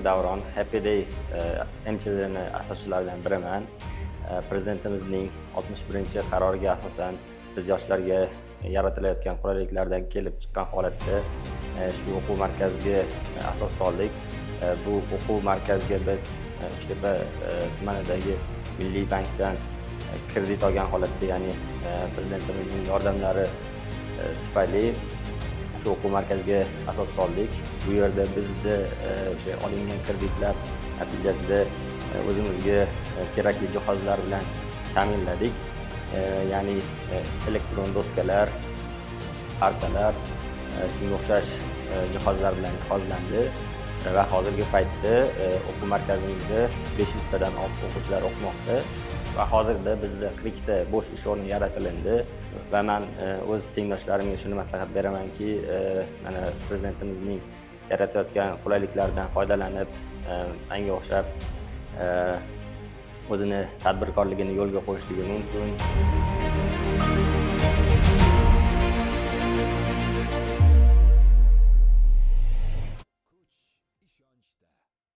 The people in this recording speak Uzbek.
Davron, Happy Day MCDni asoschilaridan biriman. Prezidentimizning 61-qaroriga asosan biz yoshlarga yaratilayotgan qulayliklardan kelib chiqqan holatda shu o'quv markaziga asos soldik. Bu o'quv markaziga biz Uchtepa tumanidagi Milliy bankdan kredit olgan holatda, ya'ni prezidentimizning yordamlari tufayli shu o'quv markaziga asos soldik. Bu yerda bizda o'sha olingan kreditlar natijasida o'zimizga kerakli jihozlar bilan ta'minladik. Ya'ni elektron doskalar, partalar, shunga o'xshash jihozlar bilan jihozlandi va hozirgi paytda o'quv markazimizda 500 tadan ortiq o'quvchilar o'qimoqda va hozirda bizda 40 ta bo'sh ish o'rni yaratildi va men o'z tengdoshlarimga shuni maslahat beramanki, mana prezidentimizning yaratayotgan qulayliklardan foydalanib, menga o'xshab o'zini tadbirkorligini yo'lga qo'yishligi mumkin.